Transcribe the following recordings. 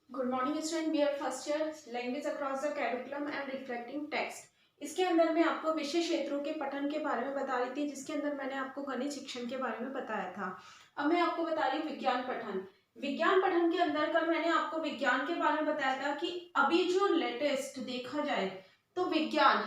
Good morning student, B R first year language across the curriculum and reflecting text. इसके अंदर मैं आपको विषय क्षेत्रों के पठन के बारे में बता रही थी, जिसके अंदर मैंने आपको गणित शिक्षण के बारे में बताया था। अब मैं आपको बता रही हूँ विज्ञान पठन। विज्ञान पठन के अंदर कल मैंने आपको विज्ञान के बारे में बताया था कि अभी जो लेटेस्ट देखा जाए तो विज्ञान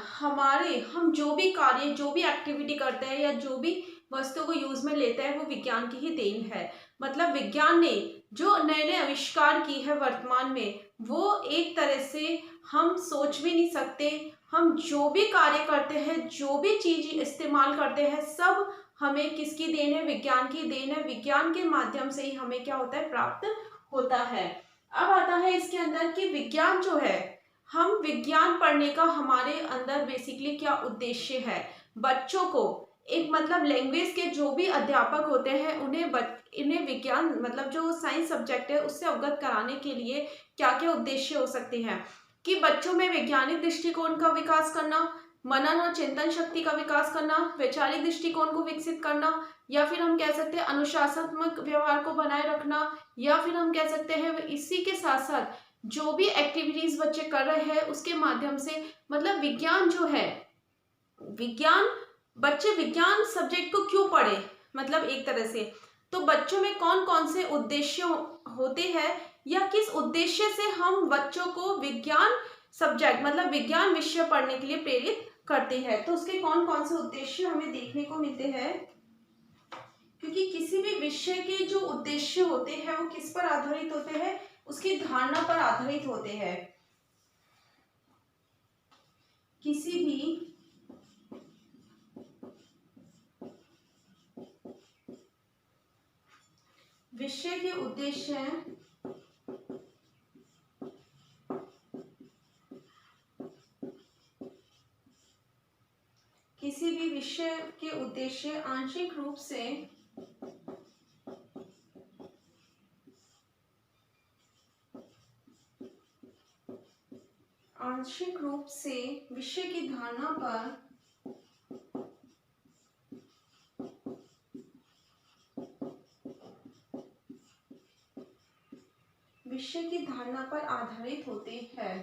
हम जो भी कार्य, जो भी एक्टिविटी करते हैं या जो भी वस्तु को यूज में लेते हैं वो विज्ञान की ही देन है। मतलब विज्ञान ने जो नए नए आविष्कार की है वर्तमान में, वो एक तरह से हम सोच भी नहीं सकते। हम जो भी कार्य करते हैं, जो भी चीज इस्तेमाल करते हैं, सब हमें किसकी देन है? विज्ञान की देन है। विज्ञान के माध्यम से ही हमें क्या होता है? प्राप्त होता है। अब आता है इसके अंदर कि विज्ञान जो है, हम विज्ञान पढ़ने का हमारे अंदर बेसिकली क्या उद्देश्य है? बच्चों को एक मतलब लैंग्वेज के जो भी अध्यापक होते हैं इन्हें विज्ञान मतलब जो साइंस सब्जेक्ट है उससे अवगत कराने के लिए क्या क्या उद्देश्य हो सकते हैं कि बच्चों में वैज्ञानिक दृष्टिकोण का विकास करना, मनन और चिंतन शक्ति का विकास करना, वैचारिक दृष्टिकोण को विकसित करना, या फिर हम कह सकते हैं अनुशासनात्मक व्यवहार को बनाए रखना, या फिर हम कह सकते हैं इसी के साथ साथ जो भी एक्टिविटीज बच्चे कर रहे हैं उसके माध्यम से मतलब विज्ञान जो है, विज्ञान बच्चे विज्ञान सब्जेक्ट को क्यों पढ़े? मतलब एक तरह से तो बच्चों में कौन कौन से उद्देश्य होते हैं या किस उद्देश्य से हम बच्चों को विज्ञान सब्जेक्ट मतलब विज्ञान विषय पढ़ने के लिए प्रेरित करते हैं, तो उसके कौन कौन से उद्देश्य हमें देखने को मिलते हैं। क्योंकि किसी भी विषय के जो उद्देश्य होते हैं वो किस पर आधारित होते हैं? उसकी धारणा पर आधारित होते हैं। किसी भी विषय के उद्देश्य किसी भी विषय के उद्देश्य आंशिक रूप से विषय की धारणा पर आधारित होते हैं।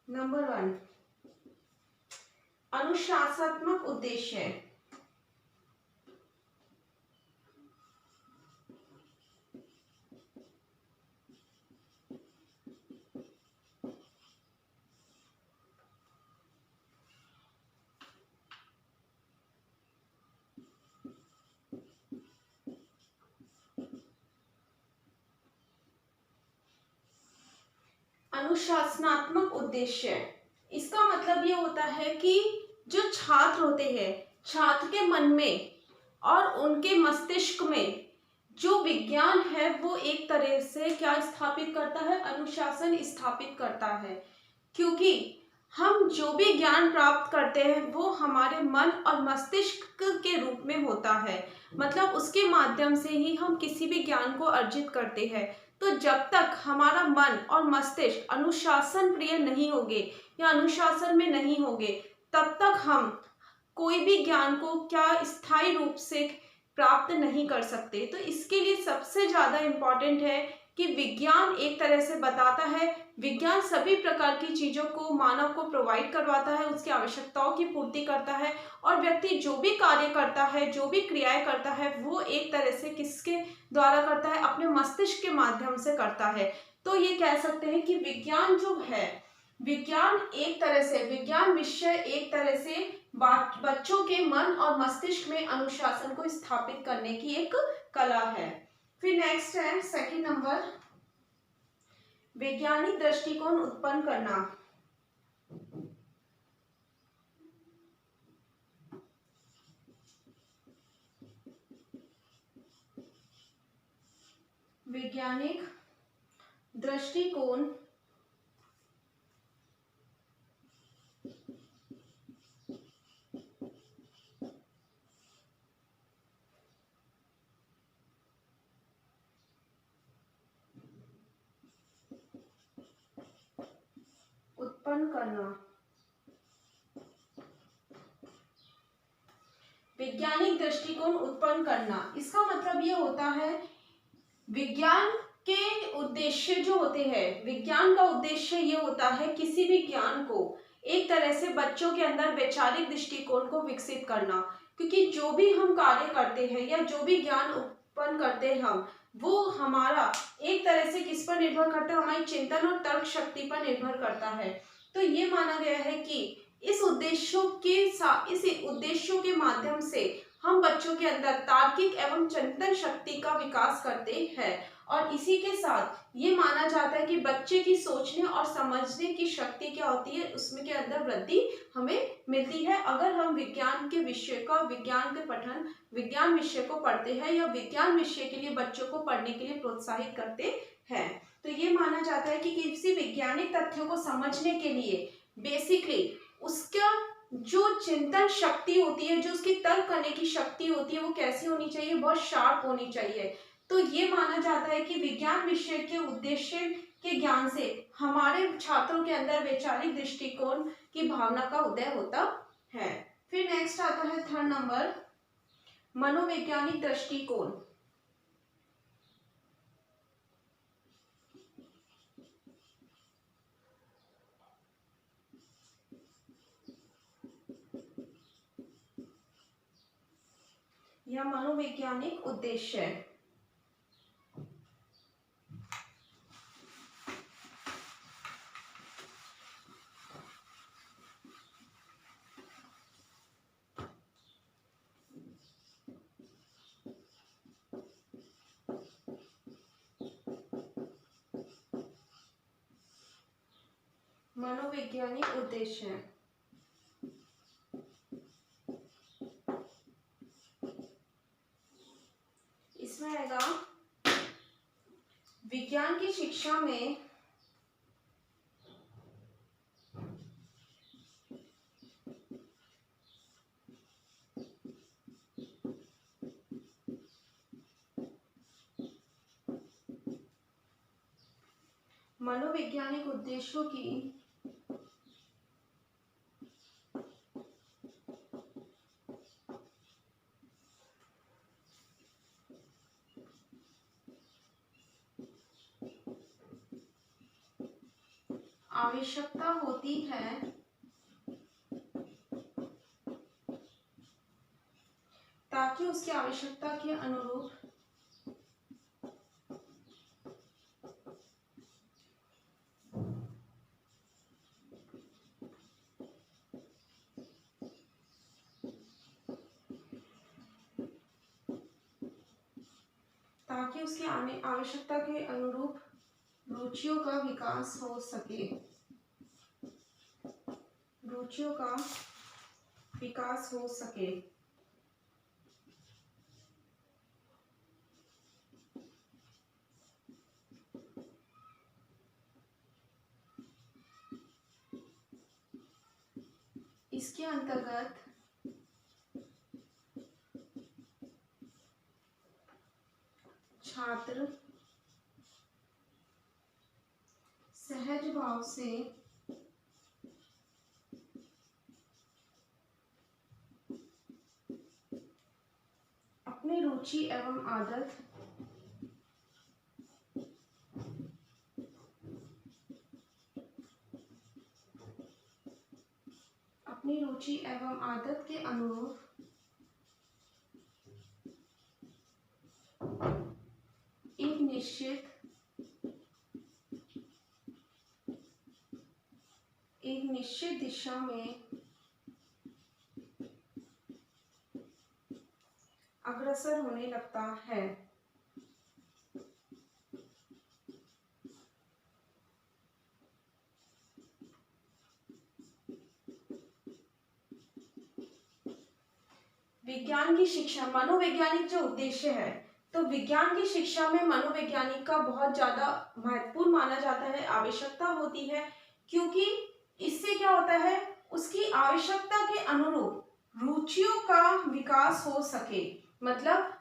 नंबर 1, अनुशासनात्मक उद्देश्य। अनुशासनात्मक उद्देश्य, इसका मतलब ये होता है कि जो छात्र होते हैं, छात्र के मन में और उनके मस्तिष्क में जो विज्ञान है वो एक तरह से क्या स्थापित करता है? अनुशासन स्थापित करता है। क्योंकि हम जो भी ज्ञान प्राप्त करते हैं वो हमारे मन और मस्तिष्क के रूप में होता है। मतलब उसके माध्यम से ही हम किसी भी ज्ञान को अर्जित करते हैं। तो जब तक हमारा मन और मस्तिष्क अनुशासन प्रिय नहीं होंगे या अनुशासन में नहीं होंगे, तब तक हम कोई भी ज्ञान को क्या स्थायी रूप से प्राप्त नहीं कर सकते। तो इसके लिए सबसे ज्यादा इम्पोर्टेंट है कि विज्ञान एक तरह से बताता है, विज्ञान सभी प्रकार की चीजों को मानव को प्रोवाइड करवाता है, उसकी आवश्यकताओं की पूर्ति करता है, और व्यक्ति जो भी कार्य करता है, जो भी क्रियाएं करता है, वो एक तरह से किसके द्वारा करता है? अपने मस्तिष्क के माध्यम से करता है। तो ये कह सकते हैं कि विज्ञान जो है, विज्ञान विषय एक तरह से बच्चों के मन और मस्तिष्क में अनुशासन को स्थापित करने की एक कला है। फिर नेक्स्ट है सेकंड नंबर, वैज्ञानिक दृष्टिकोण उत्पन्न करना। वैज्ञानिक दृष्टिकोण उत्पन्न करना। वैज्ञानिक दृष्टिकोण उत्पन्न करना, इसका मतलब ये होता है विज्ञान के उद्देश्य जो होते हैं, विज्ञान का उद्देश्य ये होता है किसी भी ज्ञान को एक तरह से बच्चों के अंदर वैचारिक दृष्टिकोण को विकसित करना। क्योंकि जो भी हम कार्य करते हैं या जो भी ज्ञान उत्पन्न करते हैं हम, वो हमारा एक तरह से किस पर निर्भर करता है, हमारी चिंतन और तर्क शक्ति पर निर्भर करता है। तो ये माना गया है कि इस उद्देश्यों के माध्यम से हम बच्चों के अंदर तार्किक एवं चिंतन शक्ति का विकास करते हैं और इसी के साथ ये माना जाता है कि बच्चे की सोचने और समझने की शक्ति क्या होती है, उसमें के अंदर वृद्धि हमें मिलती है अगर हम विज्ञान के पठन विज्ञान विषय को पढ़ते हैं या विज्ञान विषय के लिए बच्चों को पढ़ने के लिए प्रोत्साहित करते हैं। तो ये माना जाता है कि किसी वैज्ञानिक तथ्यों को समझने के लिए बेसिकली उसका जो चिंतन शक्ति होती है, जो उसकी तर्क करने की शक्ति होती है, वो कैसी होनी चाहिए, बहुत शार्प होनी चाहिए। तो ये माना जाता है कि विज्ञान विषय के उद्देश्य के ज्ञान से हमारे छात्रों के अंदर वैचारिक दृष्टिकोण की भावना का उदय होता है। फिर नेक्स्ट आता है 3rd नंबर, मनोवैज्ञानिक दृष्टिकोण। या मनोवैज्ञानिक उद्देश्य। मनोवैज्ञानिक उद्देश्य इसमें आएगा विज्ञान की शिक्षा में मनोवैज्ञानिक उद्देश्यों की आवश्यकता होती है ताकि उसकी आवश्यकता के अनुरूप आवश्यकता के अनुरूप रुचियों का विकास हो सके, रुचियों का विकास हो सके। इसके अंतर्गत छात्र सहज भाव से अपनी रुचि एवं आदत के अनुरूप एक निश्चित दिशा में अग्रसर होने लगता है। विज्ञान की शिक्षा, मनोवैज्ञानिक जो उद्देश्य है, तो विज्ञान की शिक्षा में मनोवैज्ञानिक का बहुत ज्यादा महत्वपूर्ण माना जाता है, आवश्यकता होती है, क्योंकि इससे क्या होता है, उसकी आवश्यकता के अनुरूप रुचियों का विकास हो सके। मतलब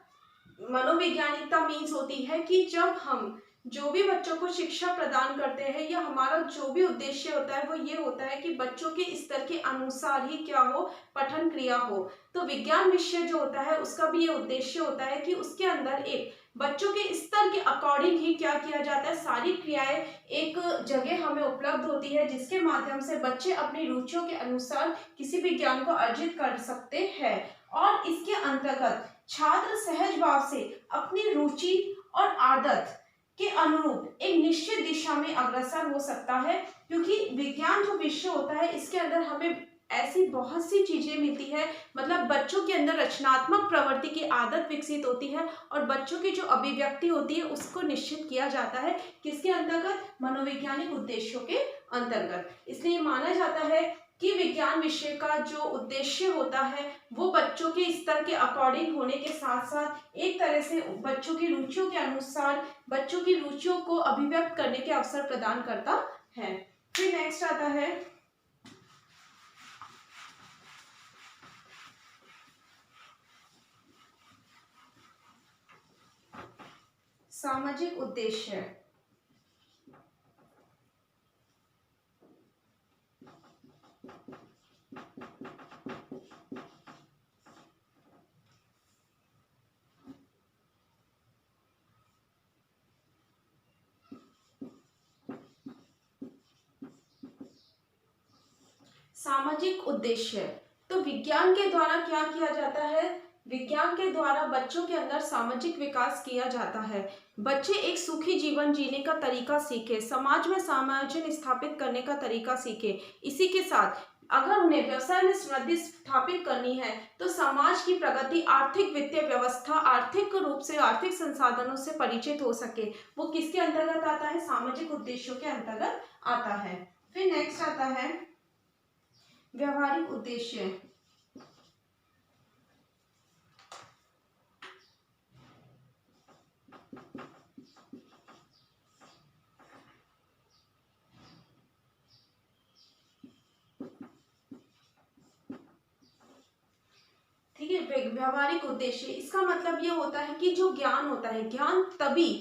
मनोवैज्ञानिकता मीन्स होती है कि जब हम जो भी बच्चों को शिक्षा प्रदान करते हैं या हमारा जो भी उद्देश्य होता है वो ये होता है कि बच्चों के स्तर के अनुसार ही क्या हो, पठन क्रिया हो। तो विज्ञान विषय जो होता है उसका भी ये उद्देश्य होता है कि उसके अंदर एक बच्चों के स्तर के अकॉर्डिंग ही क्या किया जाता है, सारी क्रियाएं एक जगह हमें उपलब्ध होती है जिसके माध्यम से बच्चे अपनी रुचियों के अनुसार किसी भी ज्ञान को अर्जित कर सकते हैं। और इसके अंतर्गत छात्र सहज भाव से अपनी रुचि और आदत के अनुरूप एक निश्चित दिशा में अग्रसर हो सकता है, क्योंकि विज्ञान जो विषय होता है इसके अंदर हमें ऐसी बहुत सी चीजें मिलती है, मतलब बच्चों के अंदर रचनात्मक प्रवृत्ति की आदत विकसित होती है और बच्चों की जो अभिव्यक्ति होती है उसको निश्चित किया जाता है किसके अंतर्गत, मनोवैज्ञानिक उद्देश्यों के अंतर्गत। इसलिए माना जाता है कि विज्ञान विषय का जो उद्देश्य होता है वो बच्चों के स्तर के अकॉर्डिंग होने के साथ साथ एक तरह से बच्चों की रुचियों के अनुसार बच्चों की रुचियों को अभिव्यक्त करने के अवसर प्रदान करता है। फिर नेक्स्ट आता है सामाजिक उद्देश्य। सामाजिक उद्देश्य, तो विज्ञान के द्वारा क्या किया जाता है, विज्ञान के द्वारा बच्चों के अंदर सामाजिक विकास किया जाता है। बच्चे एक सुखी जीवन जीने का तरीका सीखे, समाज में सामंजस्य स्थापित करने का तरीका सीखे। इसी के साथ अगर उन्हें व्यवसाय में समृद्धि स्थापित करनी है तो समाज की प्रगति, आर्थिक वित्तीय व्यवस्था, आर्थिक रूप से आर्थिक संसाधनों से परिचित हो सके, वो किसके अंतर्गत आता है, सामाजिक उद्देश्यों के अंतर्गत आता है। फिर नेक्स्ट आता है व्यवहारिक उद्देश्य। ठीक है, व्यवहारिक उद्देश्य इसका मतलब ये होता है कि जो ज्ञान होता है, ज्ञान तभी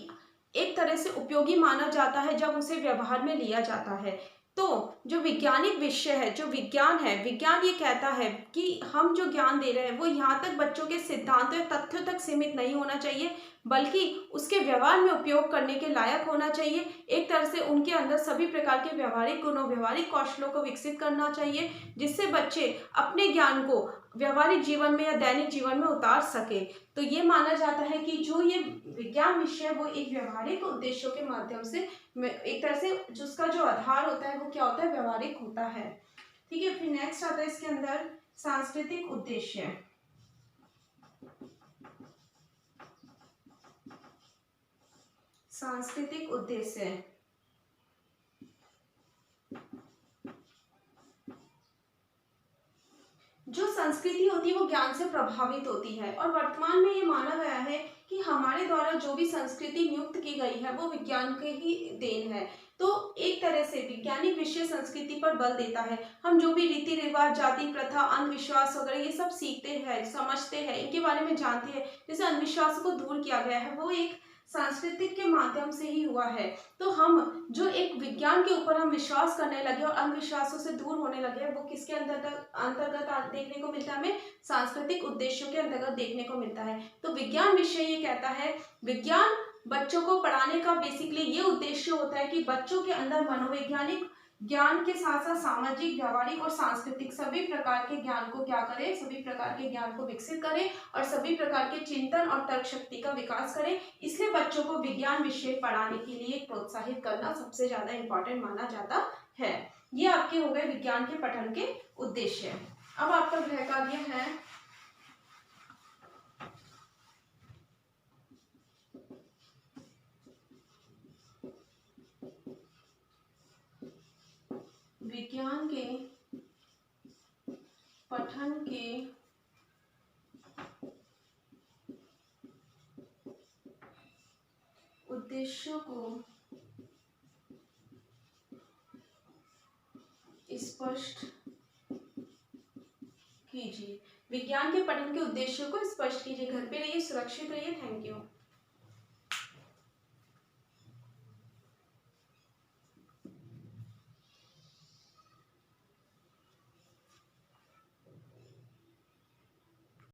एक तरह से उपयोगी माना जाता है जब उसे व्यवहार में लिया जाता है। तो जो वैज्ञानिक विषय है, जो विज्ञान है, विज्ञान ये कहता है कि हम जो ज्ञान दे रहे हैं वो यहाँ तक बच्चों के सिद्धांतों या तथ्यों तक सीमित नहीं होना चाहिए, बल्कि उसके व्यवहार में उपयोग करने के लायक होना चाहिए। एक तरह से उनके अंदर सभी प्रकार के व्यवहारिक गुणों, व्यवहारिक कौशलों को विकसित करना चाहिए, जिससे बच्चे अपने ज्ञान को व्यवहारिक जीवन में या दैनिक जीवन में उतार सके। तो ये माना जाता है कि जो ये विज्ञान विषय है वो एक व्यवहारिक उद्देश्यों के माध्यम से एक तरह से जिसका जो आधार होता है वो क्या होता है, व्यवहारिक होता है। ठीक है, फिर नेक्स्ट आता है इसके अंदर सांस्कृतिक उद्देश्य। सांस्कृतिक उद्देश्य जो संस्कृति होती है वो ज्ञान से प्रभावित होती है, और वर्तमान में ये माना गया है कि हमारे द्वारा जो भी संस्कृति नियुक्त की गई है वो विज्ञान के ही देन है। तो एक तरह से वैज्ञानिक विषय संस्कृति पर बल देता है। हम जो भी रीति रिवाज, जाति प्रथा, अंधविश्वास वगैरह ये सब सीखते हैं, समझते हैं, इनके बारे में जानते हैं, जैसे अंधविश्वास को दूर किया गया है वो एक सांस्कृतिक के माध्यम से ही हुआ है। तो हम जो एक विज्ञान के ऊपर हम विश्वास करने लगे और अंधविश्वासों से दूर होने लगे, वो किसके अंतर्गत देखने को मिलता है, हमें सांस्कृतिक उद्देश्यों के अंतर्गत देखने को मिलता है। तो विज्ञान विषय ये कहता है, विज्ञान बच्चों को पढ़ाने का बेसिकली ये उद्देश्य होता है कि बच्चों के अंदर मनोवैज्ञानिक ज्ञान के साथ साथ सामाजिक, व्यवहारिक और सांस्कृतिक सभी प्रकार के ज्ञान को क्या करे, सभी प्रकार के ज्ञान को विकसित करे और सभी प्रकार के चिंतन और तर्क शक्ति का विकास करे। इसलिए बच्चों को विज्ञान विषय पढ़ाने के लिए प्रोत्साहित करना सबसे ज्यादा इंपॉर्टेंट माना जाता है। ये आपके हो गए विज्ञान के पठन के उद्देश्य। अब आपका गृह कार्य है विज्ञान के पठन के उद्देश्यों को स्पष्ट कीजिए। विज्ञान के पठन के उद्देश्यों को स्पष्ट कीजिए। घर पे रहिए, सुरक्षित रहिए। Thank you.